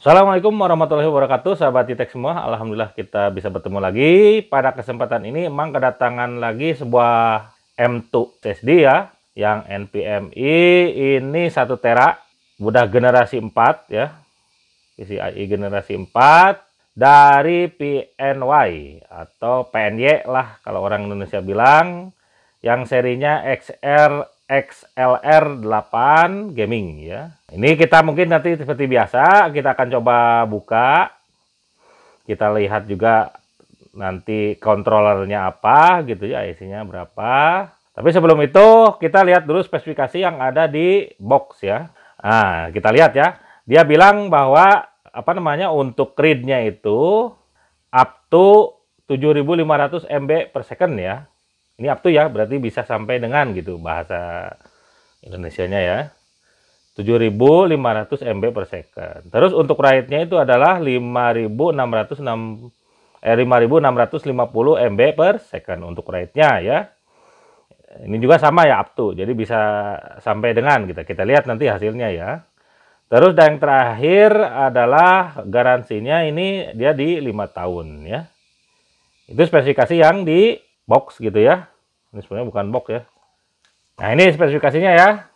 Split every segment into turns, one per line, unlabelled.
Assalamualaikum warahmatullahi wabarakatuh, sahabat Itek semua. Alhamdulillah kita bisa bertemu lagi. Pada kesempatan ini memang kedatangan lagi sebuah M2 SSD ya, yang NVMe ini 1 tera, udah generasi 4 ya, PCIe generasi 4 dari PNY atau PNY lah kalau orang Indonesia bilang, yang serinya XLR8 Gaming ya. Ini kita mungkin nanti seperti biasa kita akan coba buka. Kita lihat juga nanti kontrolernya apa gitu ya, isinya berapa. Tapi sebelum itu kita lihat dulu spesifikasi yang ada di box ya. Nah, kita lihat ya. Dia bilang bahwa untuk read-nya itu up to 7500 MB per second ya. Ini up to ya, berarti bisa sampai dengan gitu bahasa Indonesianya ya. 7500 MB per second. Terus untuk write-nya itu adalah 5650 MB per second untuk write-nya ya. Ini juga sama ya up to. Jadi bisa sampai dengan gitu. Kita lihat nanti hasilnya ya. Terus dan yang terakhir adalah garansinya ini dia di 5 tahun ya. Itu spesifikasi yang di box gitu ya. Ini sebenarnya bukan box ya. Nah, ini spesifikasinya ya.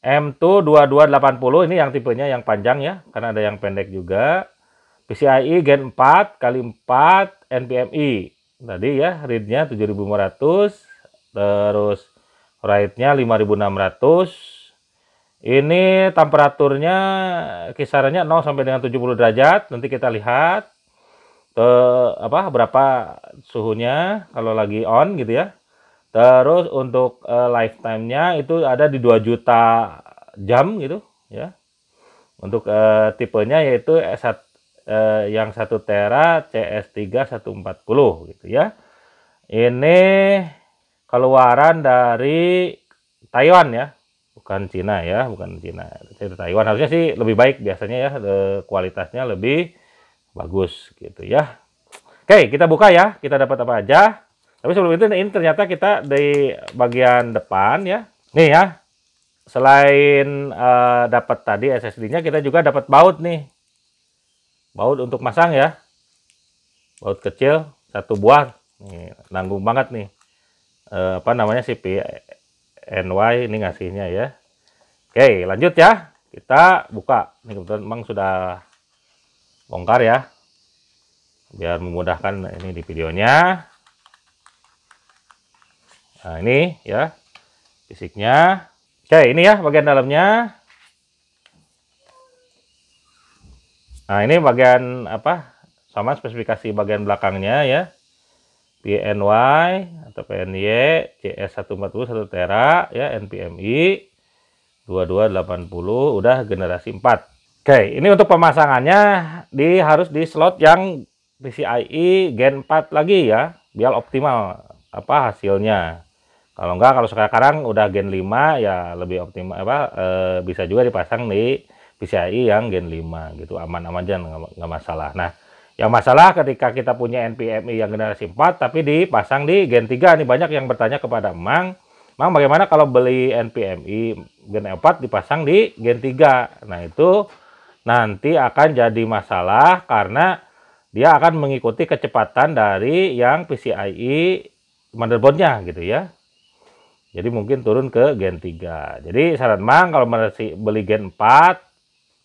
M2 2280 ini yang tipenya yang panjang ya, karena ada yang pendek juga. PCIe Gen 4 x 4 NVMe. Tadi ya, read-nya 7500, terus write-nya 5600. Ini temperaturnya kisarannya 0 sampai dengan 70 derajat. Nanti kita lihat berapa suhunya kalau lagi on gitu ya. Terus untuk lifetime-nya itu ada di 2 juta jam gitu ya. Untuk tipenya yaitu yang 1 tera CS3 140 gitu ya. Ini keluaran dari Taiwan ya. Bukan Cina ya, bukan Cina. Dari Taiwan harusnya sih lebih baik biasanya ya, kualitasnya lebih bagus gitu ya. Oke, kita buka ya. Kita dapat apa aja. Tapi sebelum itu ini ternyata kita di bagian depan ya. Nih ya. Selain dapat tadi SSD-nya, kita juga dapat baut nih. Baut untuk masang ya. Baut kecil 1 buah. Nih, nanggung banget nih. Si PNY ini ngasihnya ya. Oke, lanjut ya. Kita buka. Ini kebetulan memang sudah bongkar ya. Biar memudahkan ini di videonya. Nah, ini ya fisiknya. Oke, ini ya bagian dalamnya. Nah, ini bagian sama spesifikasi bagian belakangnya ya. PNY atau PNY CS140 1 tera ya, NVMe 2280 udah generasi 4. Oke, ini untuk pemasangannya harus di slot yang PCIe Gen 4 lagi ya, biar optimal hasilnya. Kalau enggak, kalau sekarang udah Gen 5 ya lebih optimal bisa juga dipasang di PCIe yang Gen 5 gitu, aman-aman aja nggak masalah. Nah, yang masalah ketika kita punya NVMe yang generasi 4 tapi dipasang di Gen 3 nih, banyak yang bertanya kepada Mang bagaimana kalau beli NVMe Gen 4 dipasang di Gen 3. Nah, itu nanti akan jadi masalah karena dia akan mengikuti kecepatan dari yang PCIe motherboardnya gitu ya. Jadi mungkin turun ke Gen 3. Jadi saran Mang kalau masih beli Gen 4,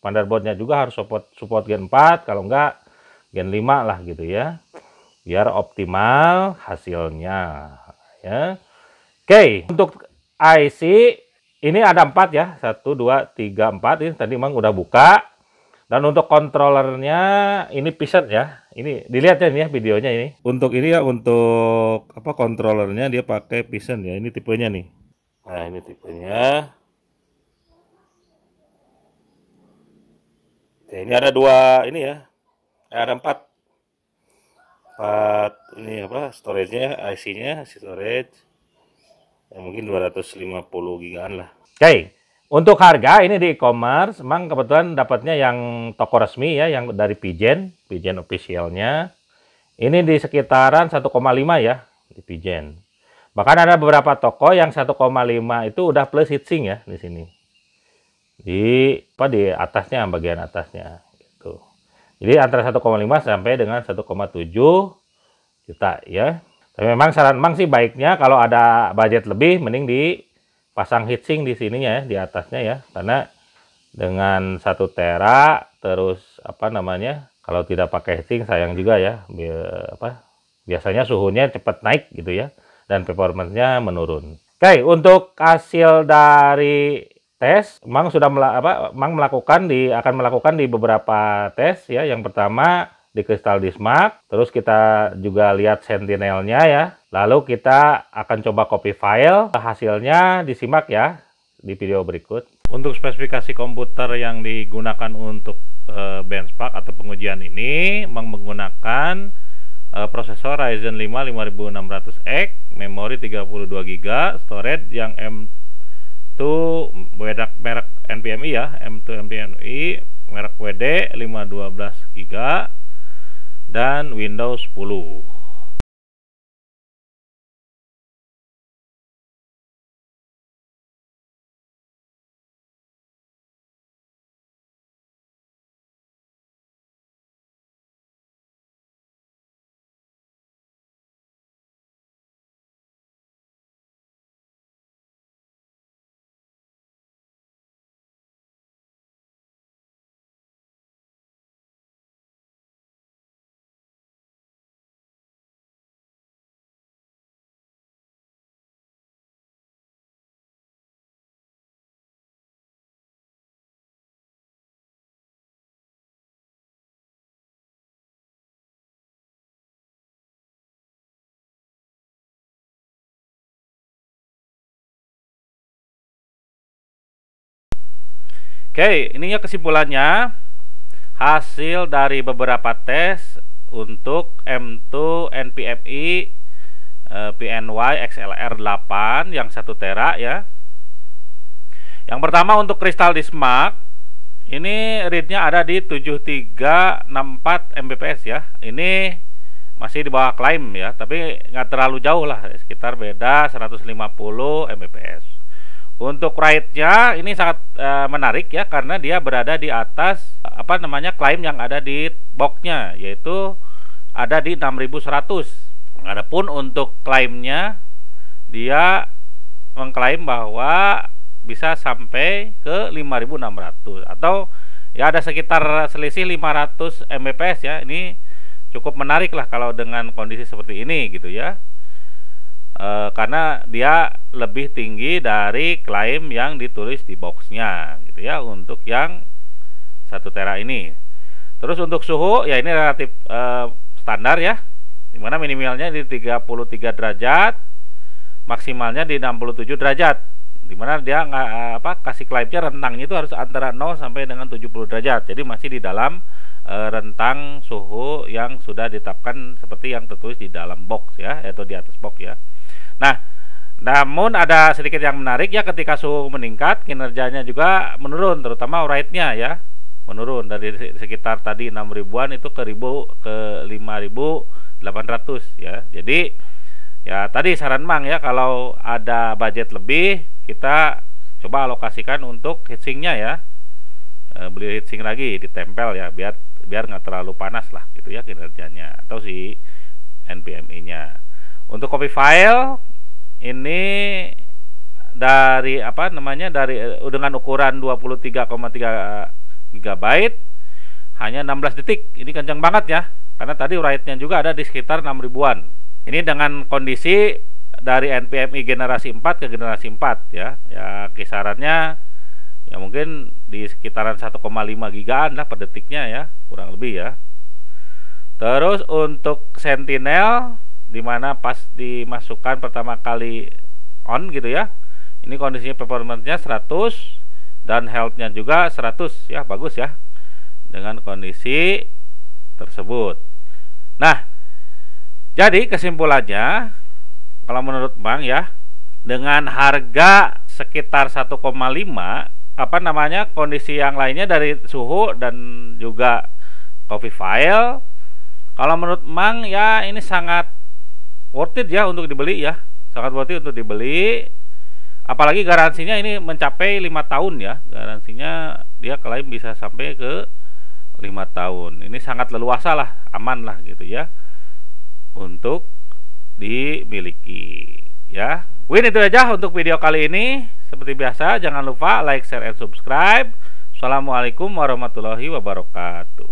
motherboardnya juga harus support Gen 4, kalau enggak Gen 5 lah gitu ya. Biar optimal hasilnya ya. Oke, untuk IC ini ada 4 ya. 1 2 3 4 ini tadi Mang udah buka. Dan untuk kontrolernya ini Phison ya. Ini dilihat ya, ini ya videonya ini. Untuk ini ya, untuk kontrolernya dia pakai Phison ya. Ini tipenya nih. Nah, ini tipenya. Oke, ini ada 2 ini ya. Ada 4 ini storage-nya, IC-nya, storage. Ya, mungkin 250 gigaan lah. Oke. Untuk harga ini di e-commerce, memang kebetulan dapatnya yang toko resmi ya, yang dari Pigeon officialnya. Ini di sekitaran 1,5 ya di Pigeon. Bahkan ada beberapa toko yang 1,5 itu udah plus heatsink ya di sini. Di atasnya, bagian atasnya gitu. Jadi antara 1,5 sampai dengan 1,7 juta ya. Tapi memang saran Mang sih baiknya kalau ada budget lebih mending dipasang heatsink di sininya ya, di atasnya ya. Karena dengan 1 tera terus apa namanya? Kalau tidak pakai heatsink sayang juga ya. Biasanya suhunya cepat naik gitu ya dan performanya menurun. Oke, untuk hasil dari tes, Mang sudah akan melakukan di beberapa tes ya. Yang pertama di Crystal Dismark, terus kita juga lihat sentinelnya ya. Lalu kita akan coba copy file, hasilnya disimak ya di video berikut. Untuk spesifikasi komputer yang digunakan untuk benchmark atau pengujian ini, Mang menggunakan prosesor Ryzen 5 5600X, memori 32 GB, storage yang M2 merek NVMe ya, M2 NVMe merek WD 512 GB dan Windows 10. Oke, ininya kesimpulannya. Hasil dari beberapa tes untuk M2 NVMe PNY XLR 8 yang 1 tera ya. Yang pertama untuk Crystal Dismark, ini readnya ada di 7364 Mbps ya. Ini masih di bawah klaim ya, tapi nggak terlalu jauh lah, sekitar beda 150 Mbps. Untuk write-nya ini sangat menarik ya, karena dia berada di atas klaim yang ada di box-nya, yaitu ada di 6100. Adapun untuk klaimnya, dia mengklaim bahwa bisa sampai ke 5600 atau ya ada sekitar selisih 500 Mbps ya. Ini cukup menarik lah kalau dengan kondisi seperti ini gitu ya. Karena dia lebih tinggi dari klaim yang ditulis di boxnya gitu ya untuk yang 1 tera ini. Terus untuk suhu ya ini relatif standar ya, dimana minimalnya di 33 derajat, maksimalnya di 67 derajat, dimana dia kasih klaimnya rentangnya itu harus antara 0 sampai dengan 70 derajat. Jadi masih di dalam rentang suhu yang sudah ditetapkan seperti yang tertulis di dalam box ya, atau di atas box ya. Nah, namun ada sedikit yang menarik ya, ketika suhu meningkat, kinerjanya juga menurun, terutama write-nya ya, menurun dari sekitar tadi 6.000-an itu ke 5.800 ya. Jadi ya tadi saran Mang ya, kalau ada budget lebih kita coba alokasikan untuk heatsinknya ya. Beli heatsink lagi, ditempel ya, biar nggak terlalu panas lah gitu ya kinerjanya, atau si NVMe-nya. Untuk copy file ini dari dengan ukuran 23,3 GB hanya 16 detik. Ini kencang banget ya, karena tadi write-nya juga ada di sekitar 6.000-an. Ini dengan kondisi dari NVMe generasi 4 ke generasi 4 ya. Ya kisarannya ya mungkin di sekitaran 1,5 gigaan lah per detiknya ya, kurang lebih ya. Terus untuk Sentinel, dimana pas dimasukkan pertama kali on gitu ya, ini kondisinya performance-nya 100 dan health-nya juga 100 ya, bagus ya dengan kondisi tersebut. Nah, jadi kesimpulannya kalau menurut Bang ya, dengan harga sekitar 1,5 kondisi yang lainnya dari suhu dan juga copy file, kalau menurut Mang ya ini sangat worth it ya untuk dibeli ya, sangat worth it untuk dibeli. Apalagi garansinya ini mencapai 5 tahun ya, garansinya dia klaim bisa sampai ke 5 tahun. Ini sangat leluasa lah, aman lah gitu ya untuk dimiliki ya. Mungkin itu aja untuk video kali ini. Seperti biasa, jangan lupa like, share, and subscribe. Assalamualaikum warahmatullahi wabarakatuh.